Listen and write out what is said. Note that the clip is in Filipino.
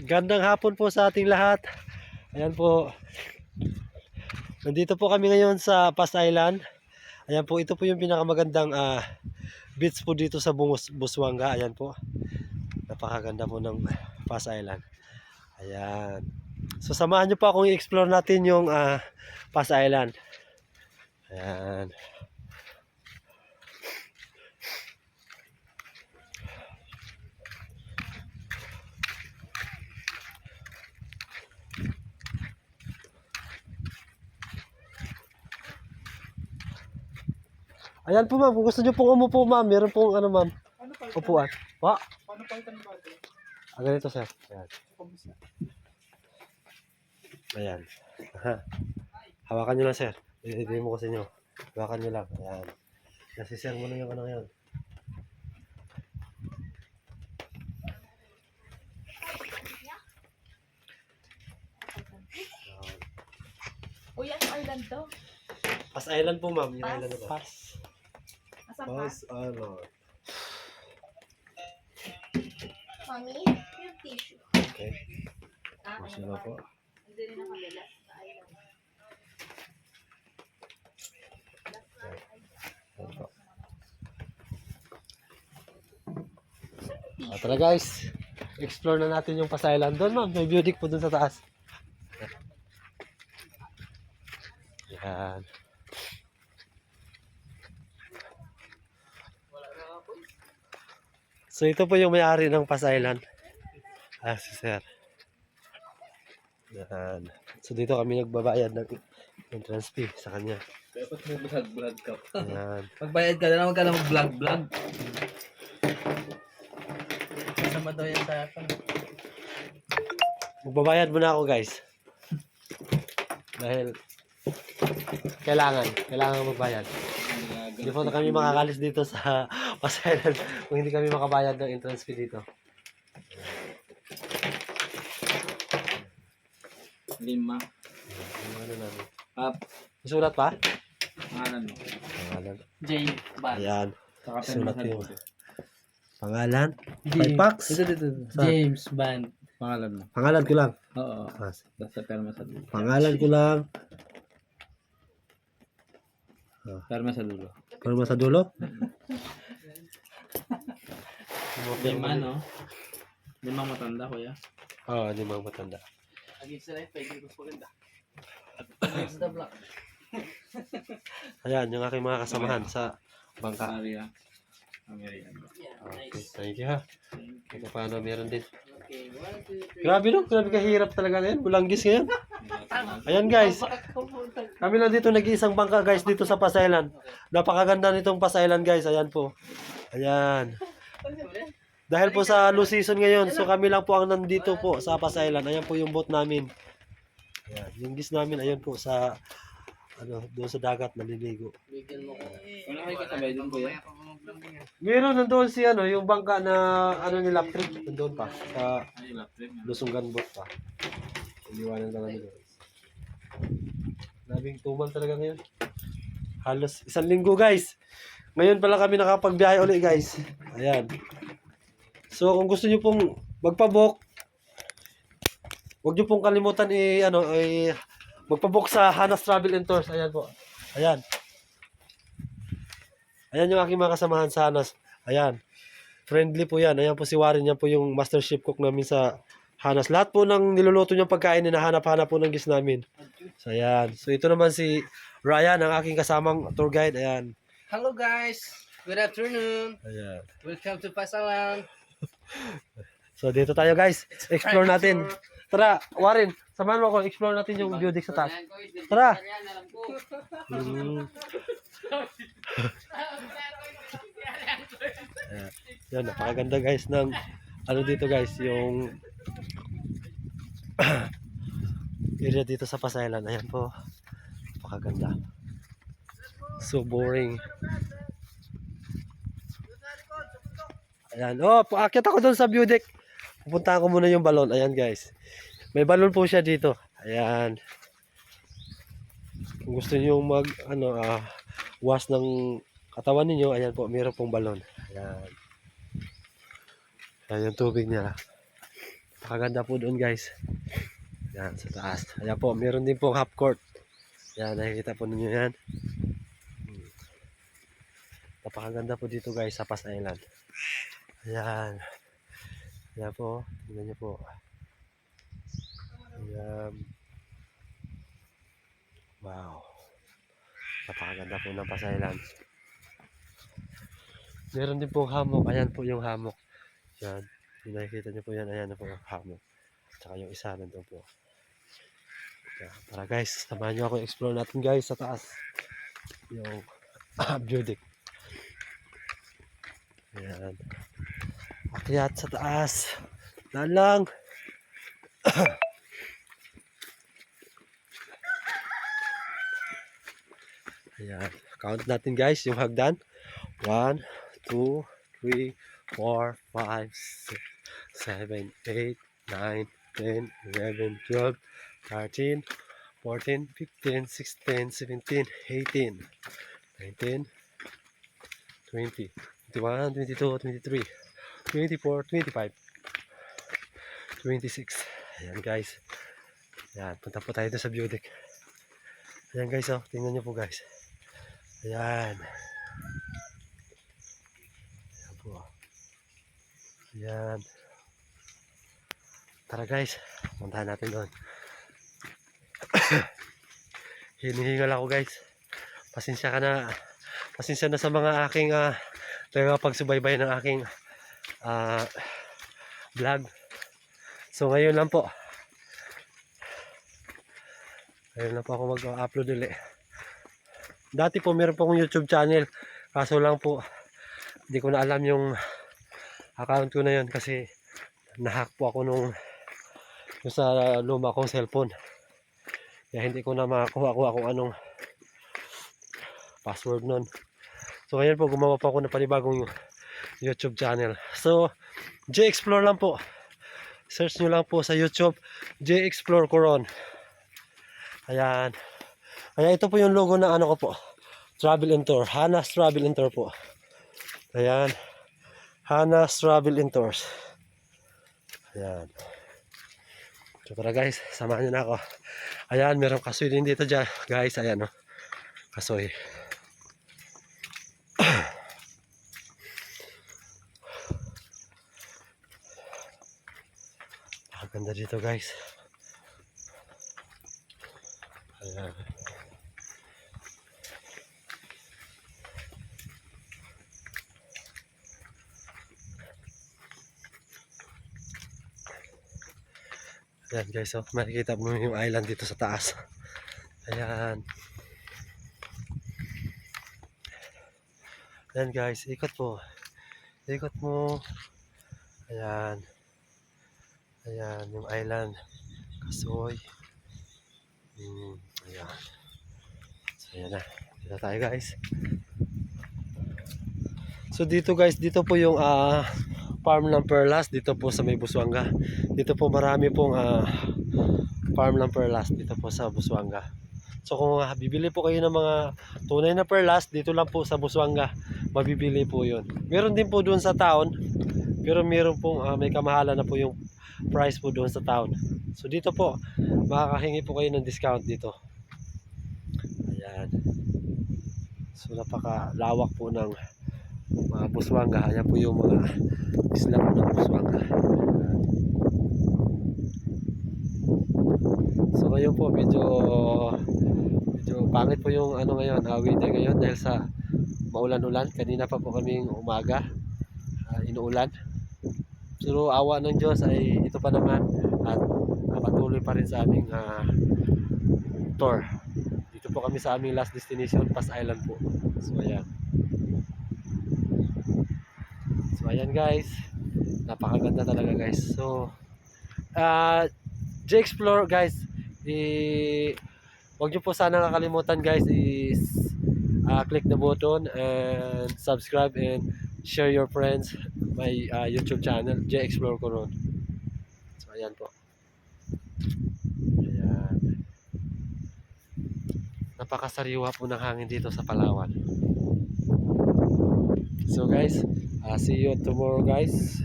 Gandang hapon po sa ating lahat. Ayan po. Nandito po kami ngayon sa Pas Island. Ayan po, ito po yung pinakamagandang beach po dito sa Busuanga. Ayan po. Napakaganda po ng Pas Island. Ayan. So samahan nyo po akong i-explore natin yung Pas Island. Ayan. Ayan po ma'am, kung gusto nyo pong umupo ma'am, meron pong ano ma'am, upuan. Wa? Paano palitan ng bago? Ganito sir. Ayan. Ayan. Aha. Hawakan nyo lang sir. Ibigay mo ko sa inyo. Hawakan nyo lang. Ayan. Nasisir mo na yung ano ngayon. O yan, island to. Pas Island po ma'am. Yung Pas? island na ba? Asan pa? Pas Island. Mami, yung tissue. Okay. Ah, Mas na po. Hindi rin nakabila sa island. Ayan po. Tara guys. Explore na natin yung Pas Island. Doon ma'am. May beauty po doon sa taas. Yan. So ito po yung may-ari ng Pas Island. Si Sir. Yan. So dito kami nagbabayad ng entrance fee sa kanya. Dapat may vlog ka pa. Yan. Magbayad ka na, huwag ka na mag-vlog. Sama daw yan sa akin. Magbabayad muna ako guys. Dahil kailangan magbayad. Hindi po na kami makakalis dito sa Pas Island kung hindi kami makabayad ng entrance fee dito. 5. Yung ano namin. Up. Sulat pa? Pangalan mo. Pangalan. J. Band. Ayan. Saka Sulat pen yung mo. pangalan. 5 packs. Dito. James Band. Pangalan mo. Pangalan ko lang. Oo. Ah, Basta perma sa dulo. pangalan ko lang. Perma sa dulo. Forma sa dulo. 5, no? 5 matanda, kuya. Oo, hindi mga matanda. Against the life, pwede ko maganda. Against the block. Ayan, yung aking mga kasamahan sa bangka. Maria. American. Okay, thank you ha. Ito paano meron din. Okay, 1, 2, 3. Grabe no, grabe kahirap talaga ngayon. Bulanggis ngayon. Ayan guys. Kami lang dito nag-iisang bangka guys dito sa Pas Island. Napakaganda nitong Pas Island guys. Ayan po. Ayan. Dahil po sa low season ngayon, so kami lang po ang nandito po sa Pas Island. Ayan po yung boat namin. Ayan, yung gis namin ayun po sa doon sa dagat naliligo. Wala kayo katabay dun, kuya? Meron nandoon si yung bangka na nila trip nandoon pa sa Ay, laptop. Lusungan boat pa. Iniwanan ka namin. Labing tumal talaga ngayon. Halos 1 linggo guys. Ngayon pala kami nakapagbiyahe ulit guys. Ayan. So kung gusto niyo pong magpa-book, huwag niyo pong kalimutan magpa-book sa Hanas Travel and Tours. Ayan po. Ayan. Ayan yung aking mga kasamahan sa Hanas. Ayan. Friendly po yan. Ayan po si Warren. Yan po yung master chef cook namin sa Hanas. Lahat po ng niluluto niyang pagkain, hinahanap-hanap po ng gis namin. So ayan. So ito naman si Ryan, ang aking kasamang tour guide. Ayan. Hello guys! Good afternoon! Ayan. Welcome to Pasalan! So dito tayo guys. Explore natin. Tara, Warren. Samahan mo ako. Explore natin yung view deck sa taas. Tara. Ayan. Yan, napakaganda guys ng dito guys, yung area dito sa Pas Island. Ayan po. Napakaganda. So boring. Ayan. Oh, paakyat ako doon sa view deck. Pupuntahan ko muna yung balon. Ayan guys. May balon po siya dito. Ayan. Kung gusto niyo wash ng katawan niyo, ayan po, meron pong balon. Ayan. Ayan yung tubig niya. Pakaganda po doon guys. Yan, sa taas. Ayan po, meron din pong half court. Yan, nakikita po ninyo yan. Napakaganda po dito guys sa Pas Island. Ayan. Ayan po, tingnan nyo po. Ayan. Wow. Napakaganda po ng Pas Island. Meron din pong hammock. Ayan po yung hammock. Yan. Yung nakikita nyo po yan. Ayan na po yung hammock. Tsaka yung isa nandun po. Yan. Tara guys, samahan nyo ako explore natin guys sa taas. Yung view deck. Ayan. Akyat sa taas. Daan lang. Ayan. Count natin guys yung hagdan. 1, 2, 3, 4, 5, 6, 7, 8, 9, 10, 11, 12, 13, 14, 15, 16, 17, 18, 19, 20, 21, 22, 23, 24, 25, 26. Ayan guys. Ayan, punta po tayo sa view deck. Ayan guys, oh, tingnan nyo po guys. Ayan. Ayan po. Ayan. Tara guys, puntahan natin doon. Hinihingal ako guys. Pasensya na sa mga aking pagsubaybay ng aking vlog. So ngayon lang po. Ngayon lang po ako mag-upload ulit. Dati po meron po akong YouTube channel. Kaso lang po, hindi ko na alam yung account ko na yun kasi nahack po ako yung sa luma kong cellphone. Kaya hindi ko na makakuha kung anong password nun. So ngayon po gumawa po ako ng panibagong YouTube channel. So J-Explore lang po. Search nyo lang po sa YouTube J-Explore Coron. Ayan. Ayan, ito po yung logo na ano ko po. Travel and Tour. Hana's Travel and Tour po. Ayan. Hana's Travel and Tours. Ayan. So tara guys, samahan nyo na ako. Ayan, merong kasoy din dito dyan. Guys, ayan o. Kasoy. Ganda dito guys. Ayan. Ayan guys, oh, makikita mo yung island dito sa taas. Ayan. Ayan guys, ikot po. Ikot mo. Ayan. Ayan, yung island. Kasoy. Ayan. So, ayan na. Dito tayo guys. So, dito guys, dito po yung farm ng perlas. Dito po sa may Busuanga. Dito po marami pong farm ng perlas. Dito po sa Busuanga. So, kung bibili po kayo ng mga tunay na perlas, dito lang po sa Busuanga. Mabibili po yun. Meron din po doon sa town. Pero meron pong may kamahalan na po yung price po doon sa town. So dito po makakahingi po kayo ng discount dito. Ayan. So napakalawak po ng mga Busuanga. Ayan po yung mga isla po ng Busuanga. So ngayon po medyo pangit po yung ano ngayon, weather ngayon dahil sa maulan-ulan. Kanina pa po kaming umaga inuulan. Pero awa ng Diyos ay ito pa naman at patuloy pa rin sa aming tour. Dito po kami sa aming last destination, Pas Island po. So ayan. So ayan guys. Napakaganda talaga guys. So J-Explore guys, huwag nyo po sana kakalimutan guys is click the button and subscribe and share your friends my YouTube channel J-Explore Coron. So ayan po. Ayan. Napakasariwa po ng hangin dito sa Palawan. So guys, see you tomorrow guys.